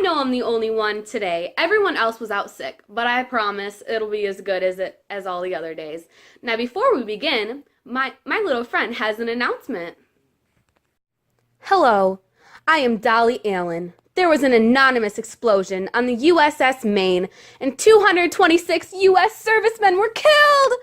know I'm the only one today. Everyone else was out sick, but I promise it'll be as good as all the other days. Now, before we begin, my little friend has an announcement. Hello, I am Dolly Allen. There was an anonymous explosion on the USS Maine, and 226 U.S. servicemen were killed!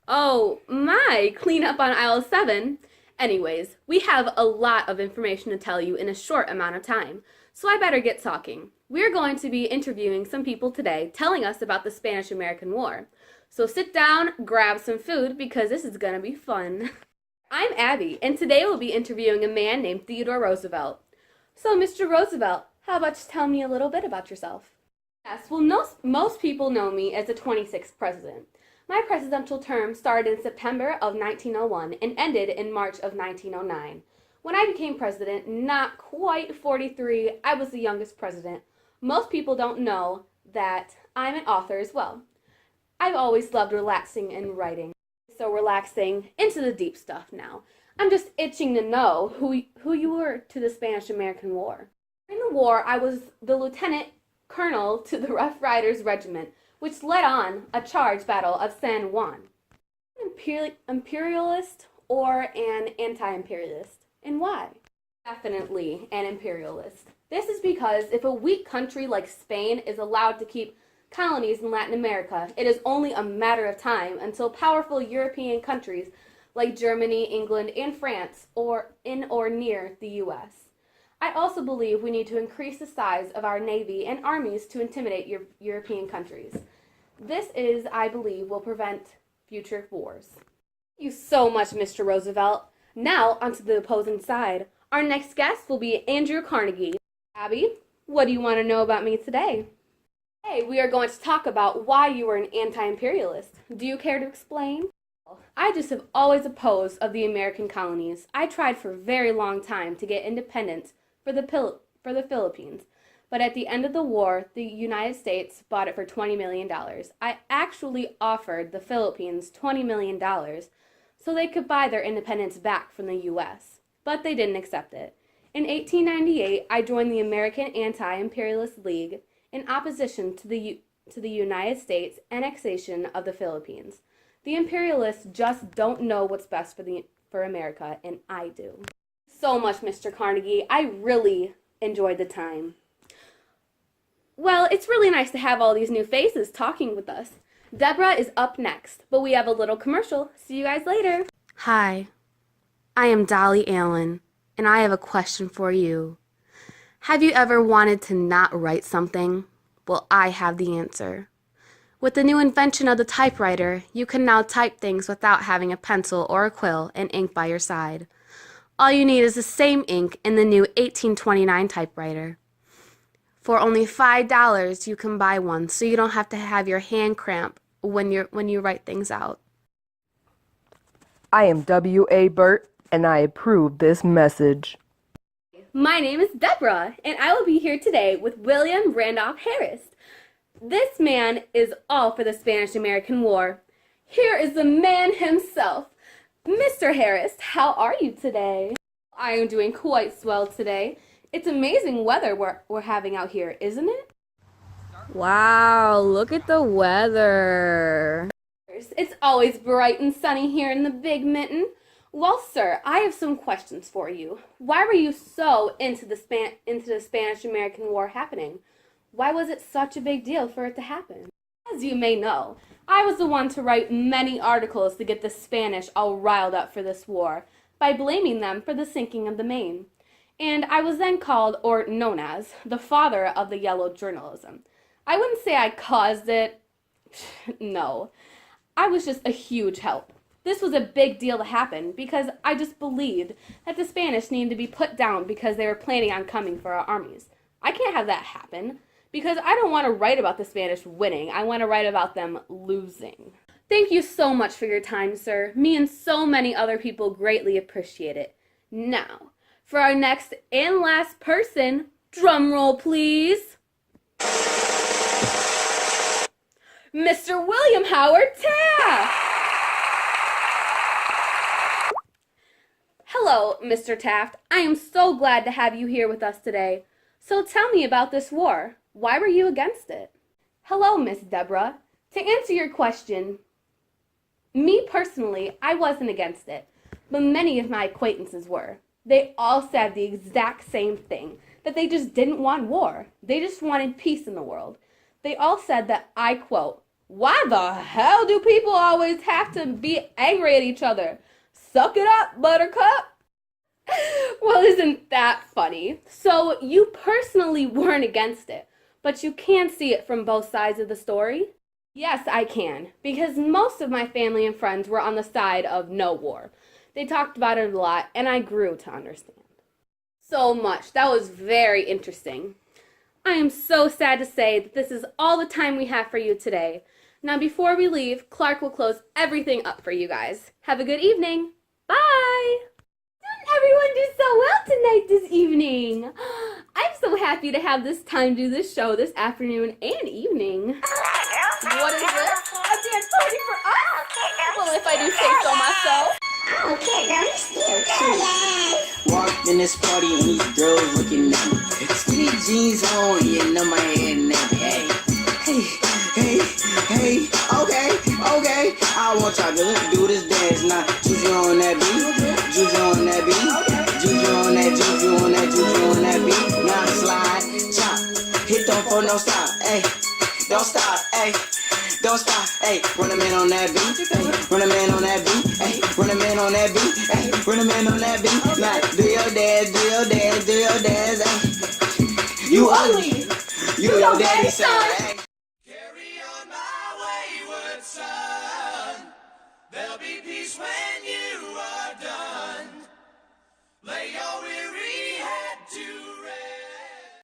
Oh, my, clean up on aisle 7. Anyways, we have a lot of information to tell you in a short amount of time, so I better get talking. We're going to be interviewing some people today telling us about the Spanish-American War. So sit down, grab some food, because this is going to be fun. I'm Abby, and today we'll be interviewing a man named Theodore Roosevelt. So, Mr. Roosevelt, how about you tell me a little bit about yourself? Yes, well, most people know me as the 26th president. My presidential term started in September of 1901 and ended in March of 1909. When I became president, not quite 43, I was the youngest president. Most people don't know that I'm an author as well. I've always loved relaxing and writing. So relaxing into the deep stuff now. I'm just itching to know who you were to the Spanish-American War. During the war, I was the lieutenant colonel to the Rough Riders Regiment, which led on a charge battle of San Juan. An imperialist or an anti-imperialist? And why? Definitely an imperialist. This is because if a weak country like Spain is allowed to keep colonies in Latin America, it is only a matter of time until powerful European countries like Germany, England, and France, or in or near the U.S. I also believe we need to increase the size of our navy and armies to intimidate European countries. This is, I believe, will prevent future wars. Thank you so much, Mr. Roosevelt. Now, onto the opposing side. Our next guest will be Andrew Carnegie. Abby, what do you want to know about me today? Today, we are going to talk about why you were an anti-imperialist. Do you care to explain? I just have always opposed of the American colonies. I tried for a very long time to get independence for the Philippines, but at the end of the war, the United States bought it for $20 million. I actually offered the Philippines $20 million so they could buy their independence back from the U.S., but they didn't accept it. In 1898, I joined the American Anti-Imperialist League in opposition to the United States annexation of the Philippines. The imperialists just don't know what's best for America, and I do. So much, Mr. Carnegie. I really enjoyed the time. Well, it's really nice to have all these new faces talking with us. Deborah is up next, but we have a little commercial. See you guys later. Hi, I am Dolly Allen, and I have a question for you. Have you ever wanted to not write something? Well, I have the answer. With the new invention of the typewriter, you can now type things without having a pencil or a quill and ink by your side. All you need is the same ink in the new 1829 typewriter. For only $5, you can buy one, so you don't have to have your hand cramp when you write things out. I am W.A. Burt, and I approve this message. My name is Deborah, and I will be here today with William Randolph Harris. This man is all for the Spanish-American War. Here is the man himself. Mr. Harris, how are you today? I am doing quite swell today. It's amazing weather we're having out here, isn't it? Wow, look at the weather. It's always bright and sunny here in the Big Mitten. Well, sir, I have some questions for you. Why were you so into the Spanish-American War happening? Why was it such a big deal for it to happen? As you may know, I was the one to write many articles to get the Spanish all riled up for this war by blaming them for the sinking of the Maine. And I was then called, or known as, the father of the yellow journalism. I wouldn't say I caused it. No. I was just a huge help. This was a big deal to happen because I just believed that the Spanish needed to be put down because they were planning on coming for our armies. I can't have that happen. Because I don't want to write about the Spanish winning. I want to write about them losing. Thank you so much for your time, sir. Me and so many other people greatly appreciate it. Now, for our next and last person, drum roll please. Mr. William Howard Taft! Hello, Mr. Taft. I am so glad to have you here with us today. So tell me about this war. Why were you against it? Hello, Miss Deborah. To answer your question, me personally, I wasn't against it, but many of my acquaintances were. They all said the exact same thing, that they just didn't want war. They just wanted peace in the world. They all said that, I quote, "Why the hell do people always have to be angry at each other? Suck it up, buttercup." Well, isn't that funny? So you personally weren't against it, but you can see it from both sides of the story? Yes, I can, because most of my family and friends were on the side of no war. They talked about it a lot, and I grew to understand. So much. That was very interesting. I am so sad to say that this is all the time we have for you today. Now, before we leave, Clark will close everything up for you guys. Have a good evening. Bye! Didn't everyone do so well tonight this evening? I'm so happy to have this time do this show this afternoon and evening. What is this? A dance party for us? Well, if I do say so myself. Walked in this party and these girls looking at me. Skinny jeans on, yeah, know my head nappy. Hey, okay. I want y'all to do this dance now. Juju on that beat, juju on that beat, juju on that, juju on that, juju on that beat. Now slide, chop, hit don't for no stop, hey, don't stop, hey. Don't stop, hey, run a man on that beat, hey, run a man on that beat, hey, run a man on that beat, hey, run a man on that beat. Now, do your dance, hey. You ugly, you your daddy's son, hey.